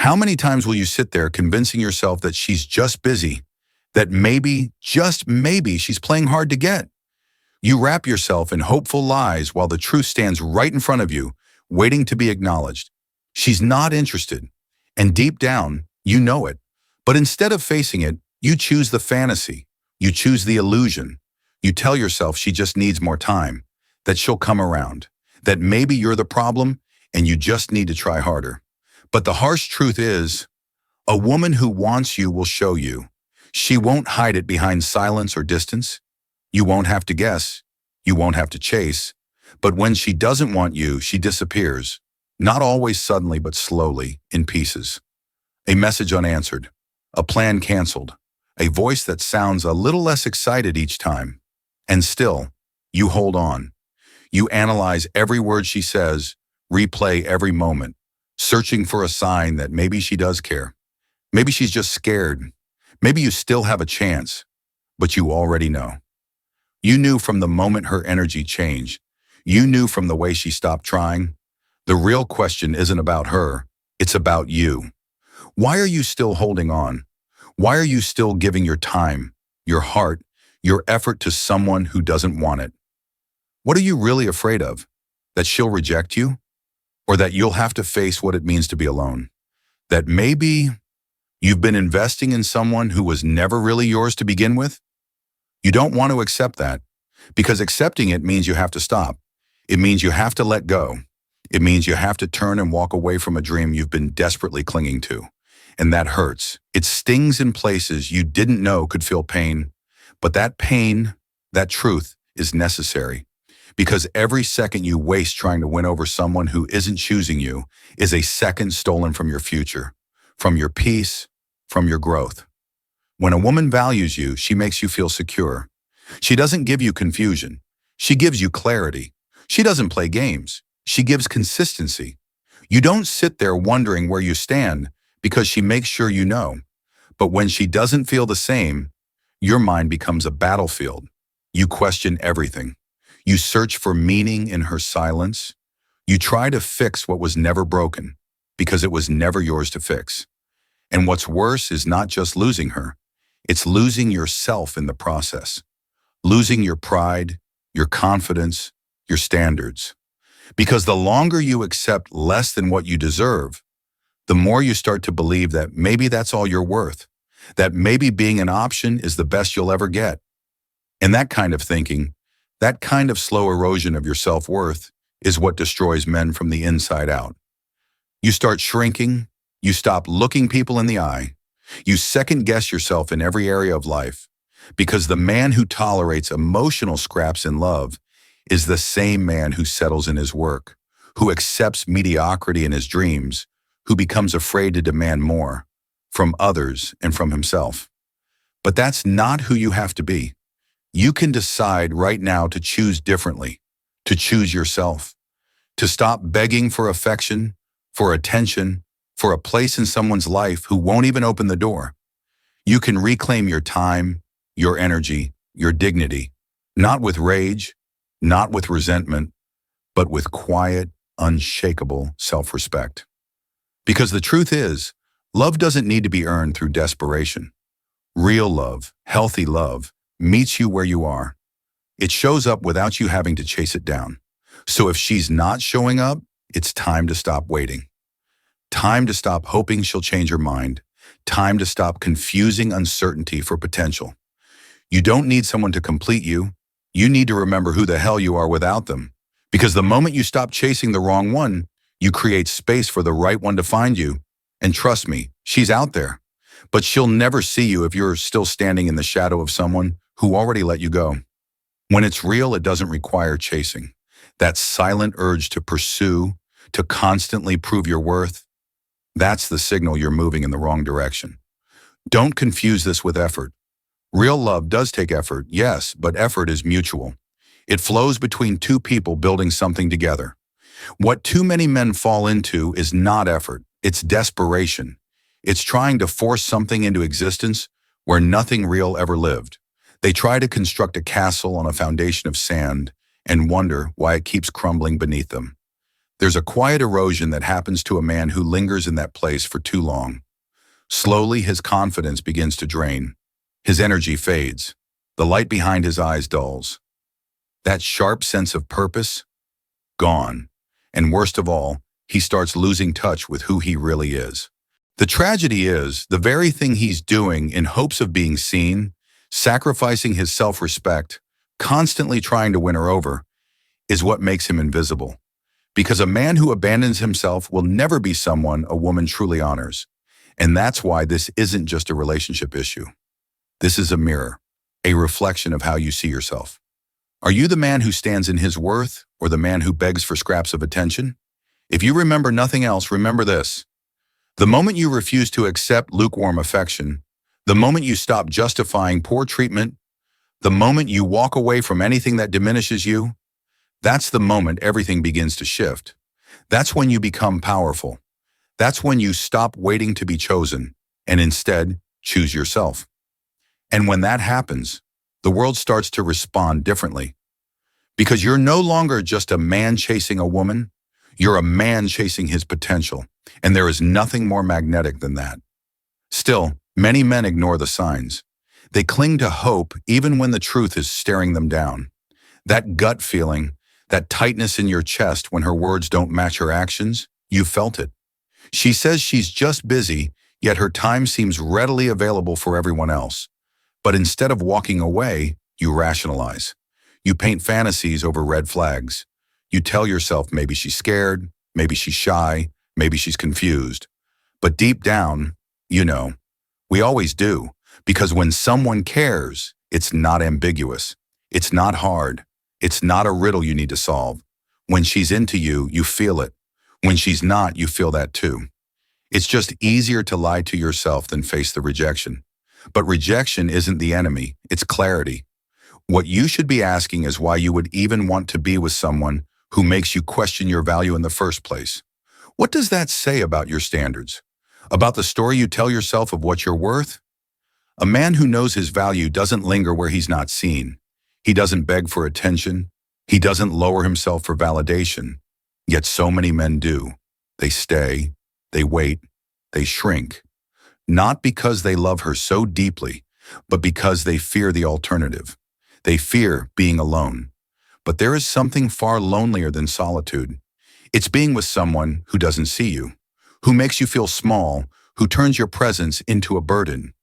How many times will you sit there convincing yourself that she's just busy, that maybe, just maybe, she's playing hard to get? You wrap yourself in hopeful lies while the truth stands right in front of you, waiting to be acknowledged. She's not interested, and deep down, you know it. But instead of facing it, you choose the fantasy. You choose the illusion. You tell yourself she just needs more time, that she'll come around, that maybe you're the problem and you just need to try harder. But the harsh truth is, a woman who wants you will show you. She won't hide it behind silence or distance. You won't have to guess. You won't have to chase. But when she doesn't want you, she disappears. Not always suddenly, but slowly, in pieces. A message unanswered. A plan canceled. A voice that sounds a little less excited each time. And still, you hold on. You analyze every word she says, replay every moment, searching for a sign that maybe she does care. Maybe she's just scared. Maybe you still have a chance, but you already know. You knew from the moment her energy changed. You knew from the way she stopped trying. The real question isn't about her, it's about you. Why are you still holding on? Why are you still giving your time, your heart, your effort to someone who doesn't want it? What are you really afraid of? That she'll reject you? Or that you'll have to face what it means to be alone? That maybe you've been investing in someone who was never really yours to begin with? You don't want to accept that, because accepting it means you have to stop. It means you have to let go. It means you have to turn and walk away from a dream you've been desperately clinging to. And that hurts. It stings in places you didn't know could feel pain. But that pain, that truth, is necessary. Because every second you waste trying to win over someone who isn't choosing you is a second stolen from your future, from your peace, from your growth. When a woman values you, she makes you feel secure. She doesn't give you confusion. She gives you clarity. She doesn't play games. She gives consistency. You don't sit there wondering where you stand because she makes sure you know. But when she doesn't feel the same, your mind becomes a battlefield. You question everything. You search for meaning in her silence. You try to fix what was never broken because it was never yours to fix. And what's worse is not just losing her. It's losing yourself in the process. Losing your pride, your confidence, your standards. Because the longer you accept less than what you deserve, the more you start to believe that maybe that's all you're worth, that maybe being an option is the best you'll ever get. And that kind of thinking, that kind of slow erosion of your self-worth is what destroys men from the inside out. You start shrinking, you stop looking people in the eye, you second-guess yourself in every area of life, because the man who tolerates emotional scraps in love is the same man who settles in his work, who accepts mediocrity in his dreams, who becomes afraid to demand more from others and from himself. But that's not who you have to be. You can decide right now to choose differently, to choose yourself, to stop begging for affection, for attention, for a place in someone's life who won't even open the door. You can reclaim your time, your energy, your dignity, not with rage, not with resentment, but with quiet, unshakable self-respect. Because the truth is, love doesn't need to be earned through desperation. Real love, healthy love, meets you where you are. It shows up without you having to chase it down. So if she's not showing up, it's time to stop waiting. Time to stop hoping she'll change her mind. Time to stop confusing uncertainty for potential. You don't need someone to complete you. You need to remember who the hell you are without them. Because the moment you stop chasing the wrong one, you create space for the right one to find you. And trust me, she's out there. But she'll never see you if you're still standing in the shadow of someone who already let you go. When it's real, it doesn't require chasing. That silent urge to pursue, to constantly prove your worth, that's the signal you're moving in the wrong direction. Don't confuse this with effort. Real love does take effort, yes, but effort is mutual. It flows between two people building something together. What too many men fall into is not effort, it's desperation. It's trying to force something into existence where nothing real ever lived. They try to construct a castle on a foundation of sand and wonder why it keeps crumbling beneath them. There's a quiet erosion that happens to a man who lingers in that place for too long. Slowly, his confidence begins to drain. His energy fades. The light behind his eyes dulls. That sharp sense of purpose? Gone. And worst of all, he starts losing touch with who he really is. The tragedy is, the very thing he's doing in hopes of being seen, sacrificing his self-respect, constantly trying to win her over, is what makes him invisible. Because a man who abandons himself will never be someone a woman truly honors. And that's why this isn't just a relationship issue. This is a mirror, a reflection of how you see yourself. Are you the man who stands in his worth, or the man who begs for scraps of attention? If you remember nothing else, remember this. The moment you refuse to accept lukewarm affection, the moment you stop justifying poor treatment, the moment you walk away from anything that diminishes you, that's the moment everything begins to shift. That's when you become powerful. That's when you stop waiting to be chosen and instead choose yourself. And when that happens, the world starts to respond differently. Because you're no longer just a man chasing a woman, you're a man chasing his potential, and there is nothing more magnetic than that. Still, many men ignore the signs. They cling to hope even when the truth is staring them down. That gut feeling, that tightness in your chest when her words don't match her actions, you felt it. She says she's just busy, yet her time seems readily available for everyone else. But instead of walking away, you rationalize. You paint fantasies over red flags. You tell yourself maybe she's scared, maybe she's shy, maybe she's confused. But deep down, you know, we always do, because when someone cares, it's not ambiguous. It's not hard. It's not a riddle you need to solve. When she's into you, you feel it. When she's not, you feel that too. It's just easier to lie to yourself than face the rejection. But rejection isn't the enemy, it's clarity. What you should be asking is why you would even want to be with someone who makes you question your value in the first place. What does that say about your standards? About the story you tell yourself of what you're worth? A man who knows his value doesn't linger where he's not seen. He doesn't beg for attention. He doesn't lower himself for validation. Yet so many men do. They stay, they wait, they shrink. Not because they love her so deeply, but because they fear the alternative. They fear being alone. But there is something far lonelier than solitude. It's being with someone who doesn't see you, who makes you feel small, who turns your presence into a burden.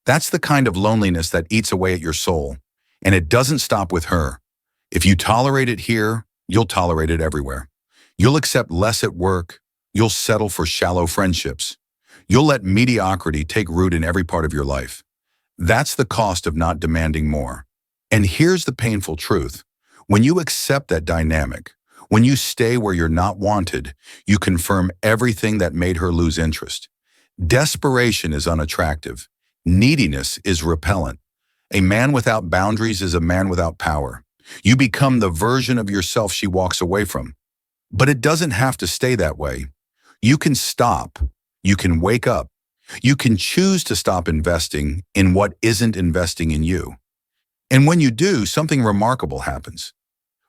That's the kind of loneliness that eats away at your soul, and it doesn't stop with her. If you tolerate it here, you'll tolerate it everywhere. You'll accept less at work. You'll settle for shallow friendships. You'll let mediocrity take root in every part of your life. That's the cost of not demanding more. And here's the painful truth. When you accept that dynamic, when you stay where you're not wanted, you confirm everything that made her lose interest. Desperation is unattractive. Neediness is repellent. A man without boundaries is a man without power. You become the version of yourself she walks away from. But it doesn't have to stay that way. You can stop. You can wake up. You can choose to stop investing in what isn't investing in you. And when you do, something remarkable happens.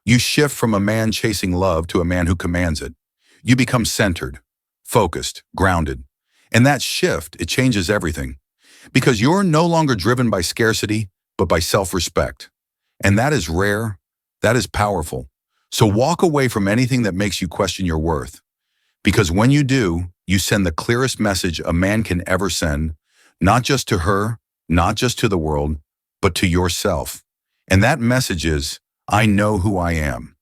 You shift from a man chasing love to a man who commands it. You become centered, focused, grounded. And that shift, it changes everything. Because you're no longer driven by scarcity, but by self-respect. And that is rare, that is powerful. So walk away from anything that makes you question your worth. Because when you do, you send the clearest message a man can ever send, not just to her, not just to the world, but to yourself. And that message is, I know who I am.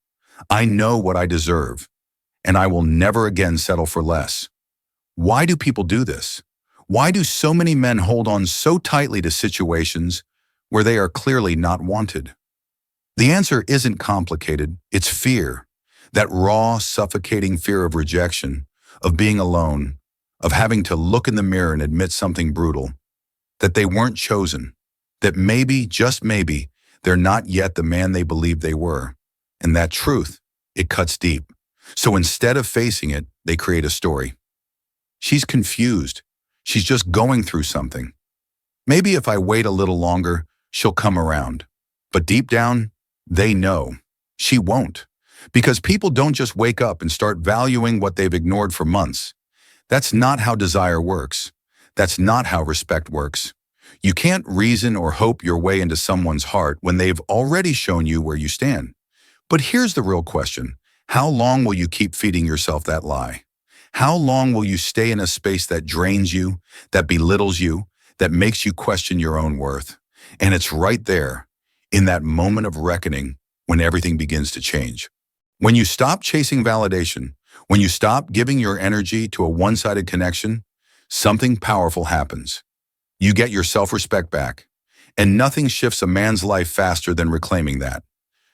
I know what I deserve. And I will never again settle for less. Why do people do this? Why do so many men hold on so tightly to situations where they are clearly not wanted? The answer isn't complicated, it's fear. That raw, suffocating fear of rejection, of being alone, of having to look in the mirror and admit something brutal, that they weren't chosen, that maybe, just maybe, they're not yet the man they believed they were. And that truth, it cuts deep. So instead of facing it, they create a story. She's confused. She's just going through something. Maybe if I wait a little longer, she'll come around. But deep down, they know she won't. Because people don't just wake up and start valuing what they've ignored for months. That's not how desire works. That's not how respect works. You can't reason or hope your way into someone's heart when they've already shown you where you stand. But here's the real question. How long will you keep feeding yourself that lie? How long will you stay in a space that drains you, that belittles you, that makes you question your own worth? And it's right there, in that moment of reckoning, when everything begins to change. When you stop chasing validation, when you stop giving your energy to a one-sided connection, something powerful happens. You get your self-respect back. And nothing shifts a man's life faster than reclaiming that.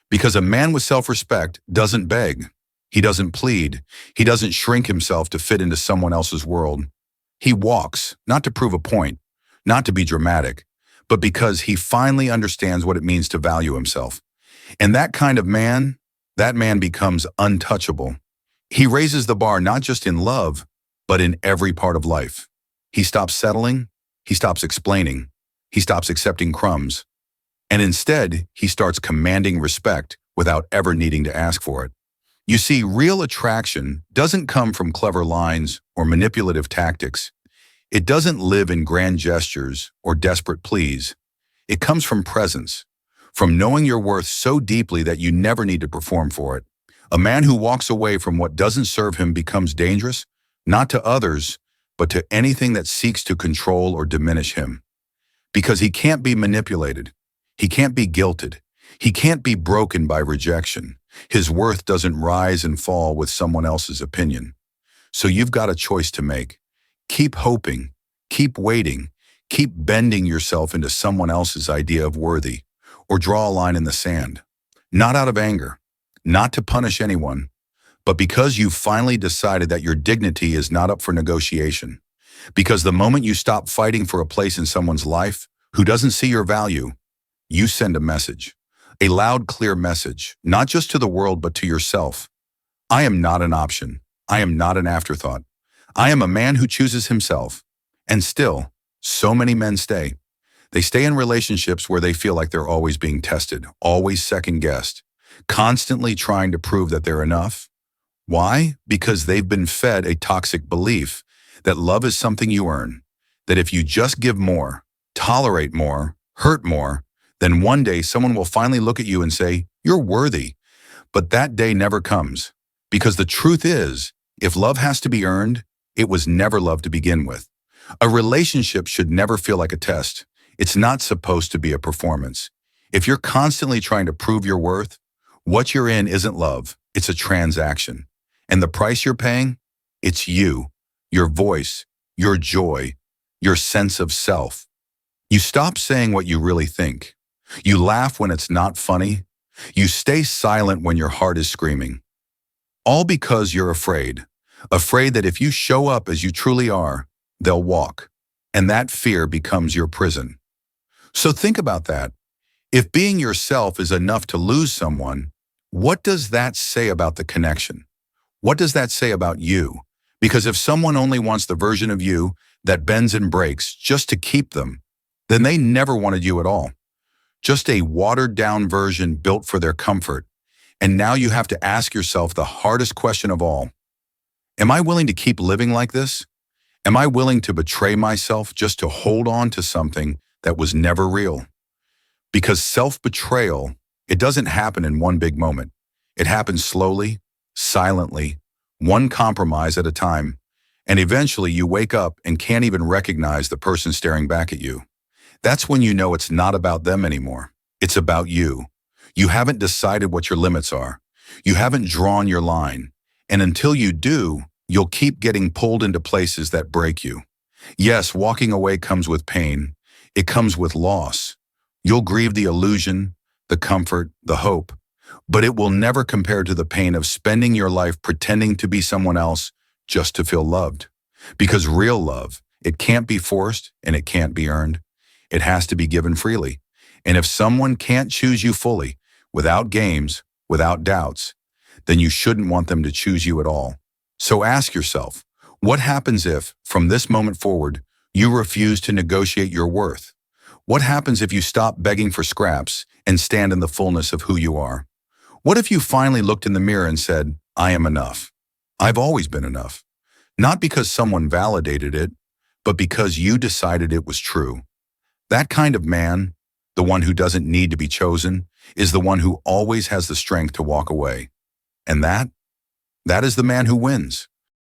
Because a man with self-respect doesn't beg. He doesn't plead. He doesn't shrink himself to fit into someone else's world. He walks, not to prove a point, not to be dramatic, but because he finally understands what it means to value himself. And that man becomes untouchable. He raises the bar not just in love, but in every part of life. He stops settling. He stops explaining. He stops accepting crumbs. And instead, he starts commanding respect without ever needing to ask for it. You see, real attraction doesn't come from clever lines or manipulative tactics. It doesn't live in grand gestures or desperate pleas. It comes from presence, from knowing your worth so deeply that you never need to perform for it. A man who walks away from what doesn't serve him becomes dangerous, not to others, but to anything that seeks to control or diminish him. Because he can't be manipulated. He can't be guilted. He can't be broken by rejection. His worth doesn't rise and fall with someone else's opinion. So you've got a choice to make. Keep hoping, keep waiting, keep bending yourself into someone else's idea of worthy, or draw a line in the sand. Not out of anger, not to punish anyone, but because you've finally decided that your dignity is not up for negotiation. Because the moment you stop fighting for a place in someone's life who doesn't see your value, you send a message. A loud, clear message, not just to the world, but to yourself. I am not an option. I am not an afterthought. I am a man who chooses himself. And still, so many men stay. They stay in relationships where they feel like they're always being tested, always second-guessed, constantly trying to prove that they're enough. Why? Because they've been fed a toxic belief that love is something you earn, that if you just give more, tolerate more, hurt more, then one day someone will finally look at you and say, you're worthy. But that day never comes. Because the truth is, if love has to be earned, it was never love to begin with. A relationship should never feel like a test. It's not supposed to be a performance. If you're constantly trying to prove your worth, what you're in isn't love, it's a transaction. And the price you're paying? It's you, your voice, your joy, your sense of self. You stop saying what you really think. You laugh when it's not funny. You stay silent when your heart is screaming. All because you're afraid that if you show up as you truly are, they'll walk. And that fear becomes your prison. So think about that. If being yourself is enough to lose someone, what does that say about the connection? What does that say about you? Because if someone only wants the version of you that bends and breaks just to keep them, then they never wanted you at all. Just a watered-down version built for their comfort. And now you have to ask yourself the hardest question of all. Am I willing to keep living like this? Am I willing to betray myself just to hold on to something that was never real? Because self-betrayal, it doesn't happen in one big moment. It happens slowly, silently, one compromise at a time. And eventually you wake up and can't even recognize the person staring back at you. That's when you know it's not about them anymore. It's about you. You haven't decided what your limits are. You haven't drawn your line. And until you do, you'll keep getting pulled into places that break you. Yes, walking away comes with pain. It comes with loss. You'll grieve the illusion, the comfort, the hope. But it will never compare to the pain of spending your life pretending to be someone else just to feel loved. Because real love, it can't be forced and it can't be earned. It has to be given freely. And if someone can't choose you fully, without games, without doubts, then you shouldn't want them to choose you at all. So ask yourself, what happens if, from this moment forward, you refuse to negotiate your worth? What happens if you stop begging for scraps and stand in the fullness of who you are? What if you finally looked in the mirror and said, I am enough. I've always been enough. Not because someone validated it, but because you decided it was true. That kind of man, the one who doesn't need to be chosen, is the one who always has the strength to walk away. And that is the man who wins.